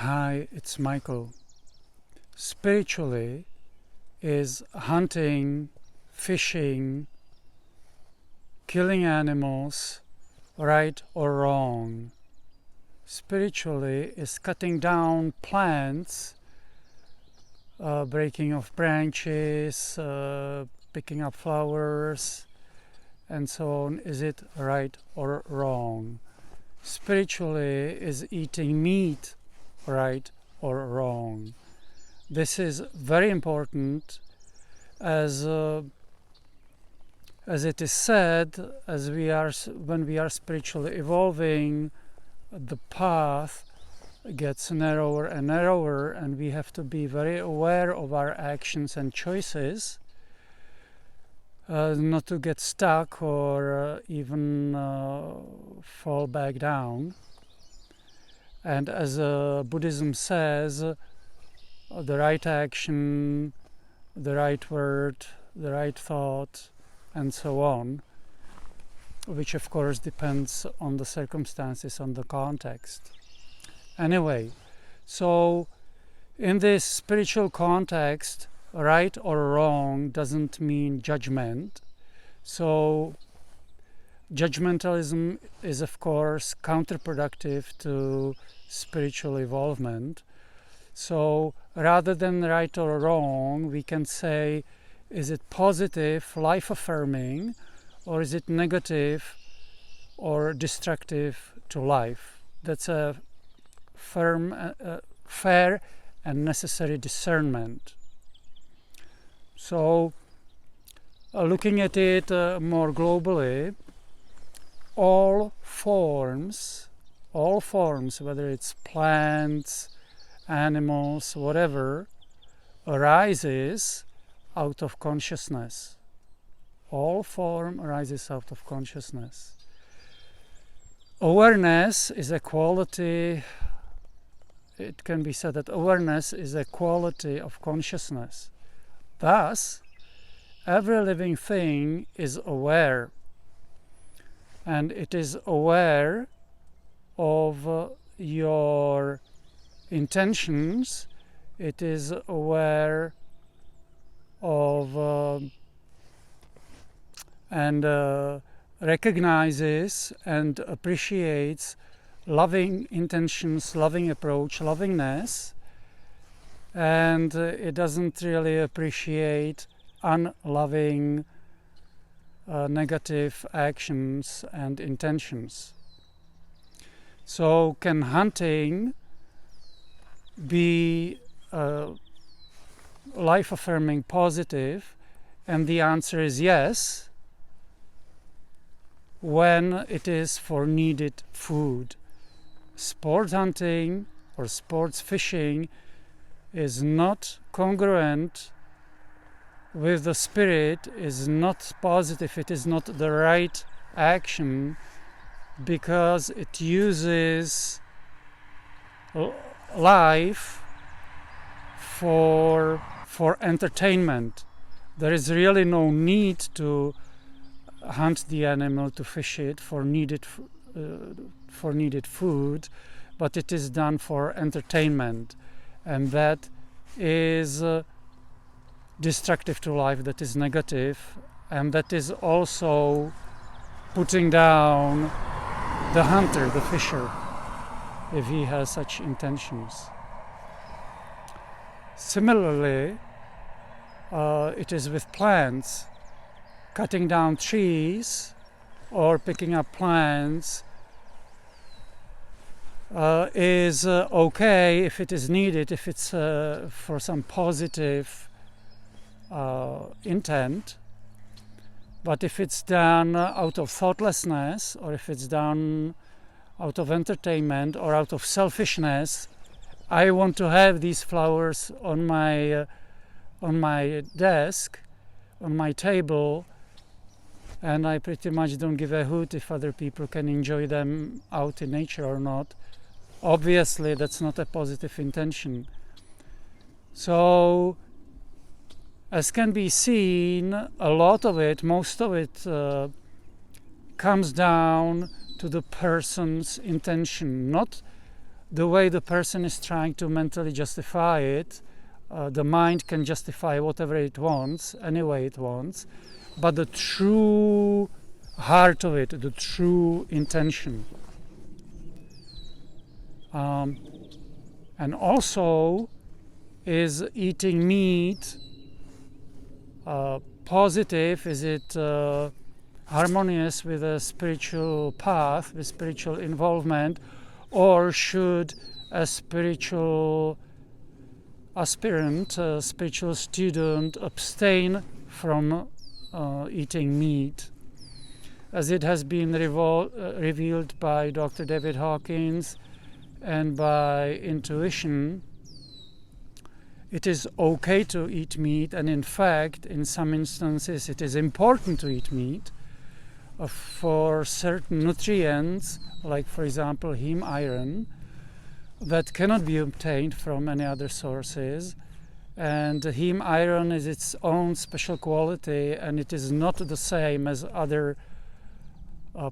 Hi, it's Michael. Spiritually is hunting, fishing, killing animals, right or wrong. Spiritually is cutting down plants, breaking off branches, picking up flowers, and so on. Is it right or wrong? Spiritually is eating meat, right or wrong. This is very important, as it is said, when we are spiritually evolving, the path gets narrower and narrower, and we have to be very aware of our actions and choices, not to get stuck or even fall back down. And as Buddhism says, the right action, the right word, the right thought, and so on, which of course depends on the circumstances, on the context. Anyway, so in this spiritual context, right or wrong doesn't mean judgment. So judgmentalism is of course counterproductive to spiritual evolvement. So rather than right or wrong, we can say, is it positive, life-affirming, or is it negative or destructive to life? That's a fair and necessary discernment. So looking at it more globally, all forms, whether it's plants, animals, whatever, arises out of consciousness. All form arises out of consciousness. Awareness is a quality. It can be said that awareness is a quality of consciousness. Thus, every living thing is aware, and it is aware of your intentions. It is aware of and recognizes and appreciates loving intentions, loving approach, lovingness, and it doesn't really appreciate unloving, negative actions and intentions. So can hunting be life-affirming, positive? And the answer is yes, when it is for needed food. Sport hunting or sports fishing is not congruent with the spirit, is not positive, it is not the right action, because it uses life for entertainment. There is really no need to hunt the animal, to fish it for needed food, but it is done for entertainment, and that is destructive to life, that is negative, and that is also putting down the hunter, the fisher, if he has such intentions. Similarly, it is with plants. Cutting down trees or picking up plants is okay if it is needed, if it's for some positive intent. But if it's done out of thoughtlessness, or if it's done out of entertainment or out of selfishness, I want to have these flowers on my desk, on my table, and I pretty much don't give a hoot if other people can enjoy them out in nature or not. Obviously, that's not a positive intention. So, as can be seen, a lot of it, most of it, comes down to the person's intention, not the way the person is trying to mentally justify it. The mind can justify whatever it wants, any way it wants, but the true heart of it, the true intention. And also, is eating meat positive? Is it harmonious with a spiritual path, with spiritual involvement, or should a spiritual aspirant, a spiritual student, abstain from eating meat? As it has been revealed by Dr. David Hawkins and by intuition, it is okay to eat meat, and in fact, in some instances, it is important to eat meat for certain nutrients, like, for example, heme iron, that cannot be obtained from any other sources. And heme iron is its own special quality, and it is not the same as other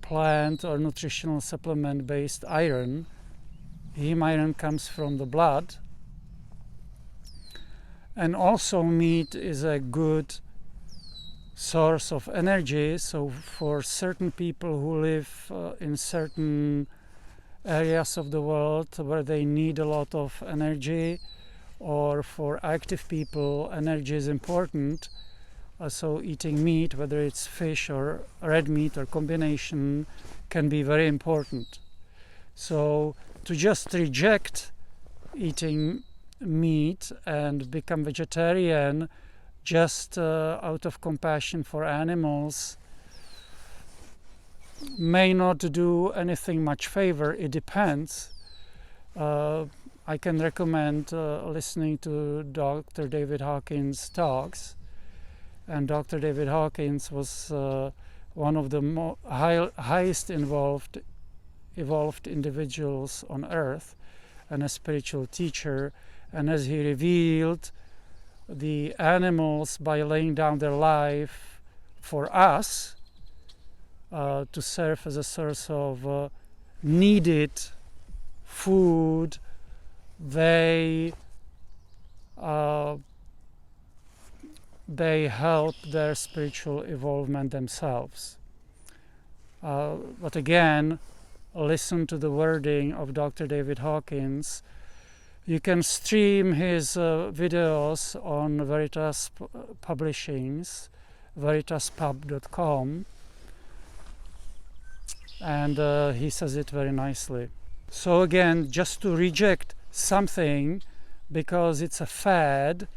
plant or nutritional supplement based iron. Heme iron comes from the blood. And also meat is a good source of energy. So for certain people who live in certain areas of the world where they need a lot of energy, or for active people, energy is important. So eating meat, whether it's fish or red meat or combination, can be very important. So to just reject eating meat and become vegetarian just out of compassion for animals may not do anything much favor. It depends. I can recommend listening to Dr. David Hawkins' talks, and Dr. David Hawkins was one of the highest evolved individuals on earth, and a spiritual teacher. And as he revealed, the animals, by laying down their life for us to serve as a source of needed food, they help their spiritual evolvement themselves. But again, listen to the wording of Dr. David Hawkins. You can stream his videos on Veritas Publishings, veritaspub.com, and he says it very nicely. So again, just to reject something because it's a fad,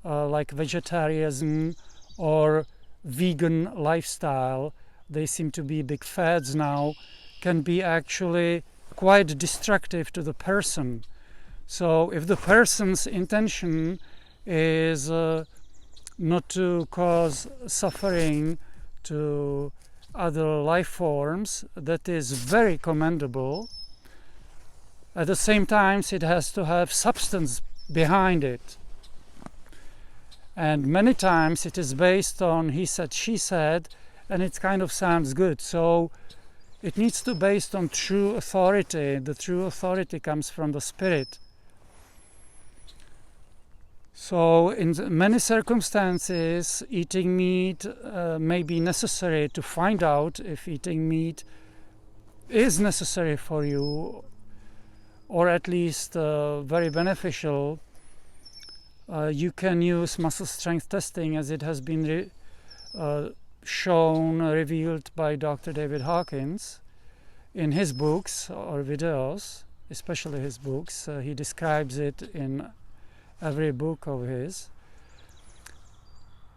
like vegetarianism or vegan lifestyle, they seem to be big fads now, can be actually quite destructive to the person. So if the person's intention is not to cause suffering to other life forms, that is very commendable. At the same time, it has to have substance behind it. And many times it is based on he said, she said, and it kind of sounds good. So it needs to be based on true authority. The true authority comes from the Spirit. So in many circumstances, eating meat may be necessary to find out if eating meat is necessary for you, or at least very beneficial. You can use muscle strength testing, as it has been revealed by Dr. David Hawkins in his books or videos, especially his books. He describes it in every book of his.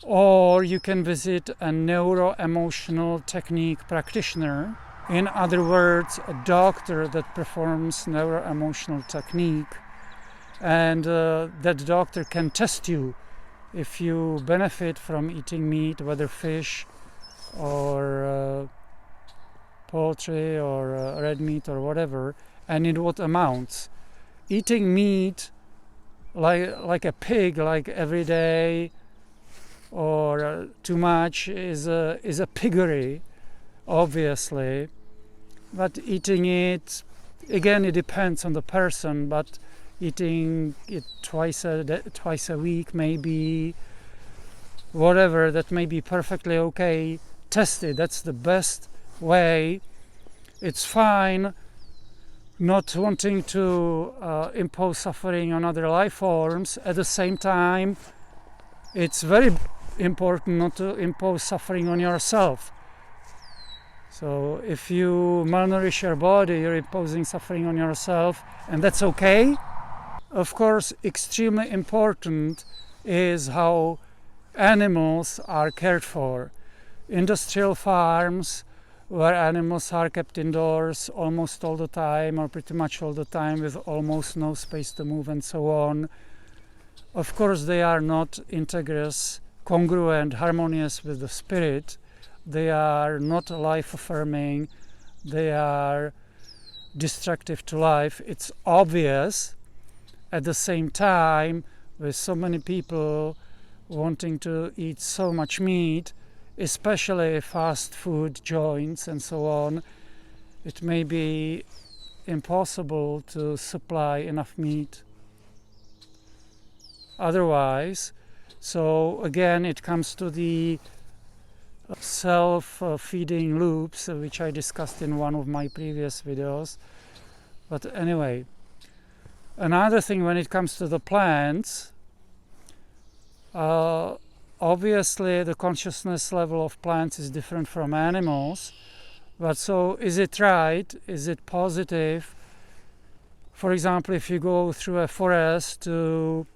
Or you can visit a neuro-emotional technique practitioner, in other words, a doctor that performs neuro-emotional technique, and that doctor can test you if you benefit from eating meat, whether fish or poultry or red meat or whatever, and in what amounts. Eating meat like a pig, like every day, or too much is a piggery, obviously. But eating it Again, it depends on the person, but eating it twice a week, maybe, whatever, that may be perfectly okay. Test it. That's the best way. It's fine not wanting to impose suffering on other life forms. At the same time, it's very important not to impose suffering on yourself. So if you malnourish your body, you're imposing suffering on yourself, and that's okay. Of course, extremely important is how animals are cared for. Industrial farms, where animals are kept indoors almost all the time, or pretty much all the time, with almost no space to move and so on. Of course, they are not integrous, congruent, harmonious with the spirit. They are not life-affirming. They are destructive to life. It's obvious. At the same time, with so many people wanting to eat so much meat, especially fast food joints and so on, it may be impossible to supply enough meat otherwise. So again, it comes to the self-feeding loops, which I discussed in one of my previous videos. But anyway, another thing when it comes to the plants, obviously the consciousness level of plants is different from animals. But so is it right? Is it positive? For example, if you go through a forest to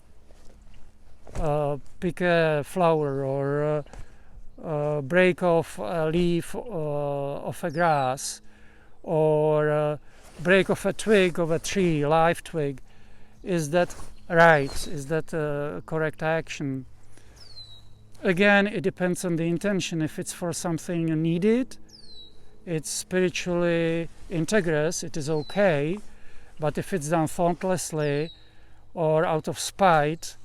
pick a flower or break off a leaf of a grass, or break off a twig of a tree, live twig, is that right? Is that a correct action? Again, it depends on the intention. If it's for something needed, it's spiritually integrous, it is okay. But if it's done thoughtlessly or out of spite,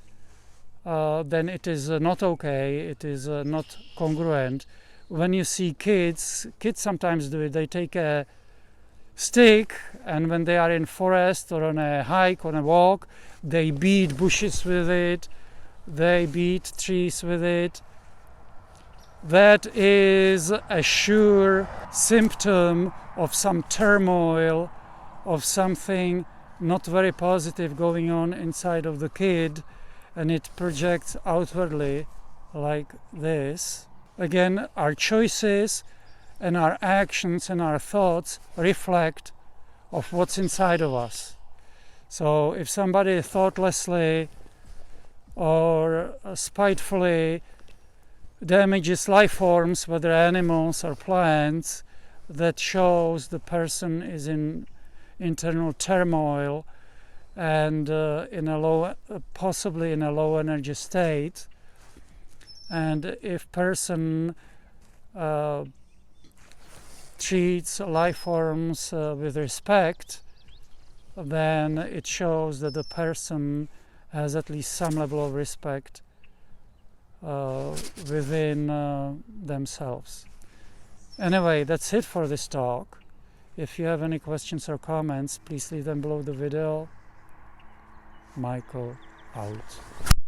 then it is not okay, it is not congruent. When you see kids sometimes do it. They take a stick, and when they are in forest or on a hike, on a walk, they beat bushes with it, they beat trees with it. That is a sure symptom of some turmoil, of something not very positive going on inside of the kid, and it projects outwardly like this. Again, our choices and our actions and our thoughts reflect of what's inside of us. So if somebody thoughtlessly or spitefully damages life forms, whether animals or plants, that shows the person is in internal turmoil and possibly in a low energy state. And if person treats life forms with respect, then it shows that the person has at least some level of respect within themselves. Anyway, that's it for this talk. If you have any questions or comments, please leave them below the video. Michael out.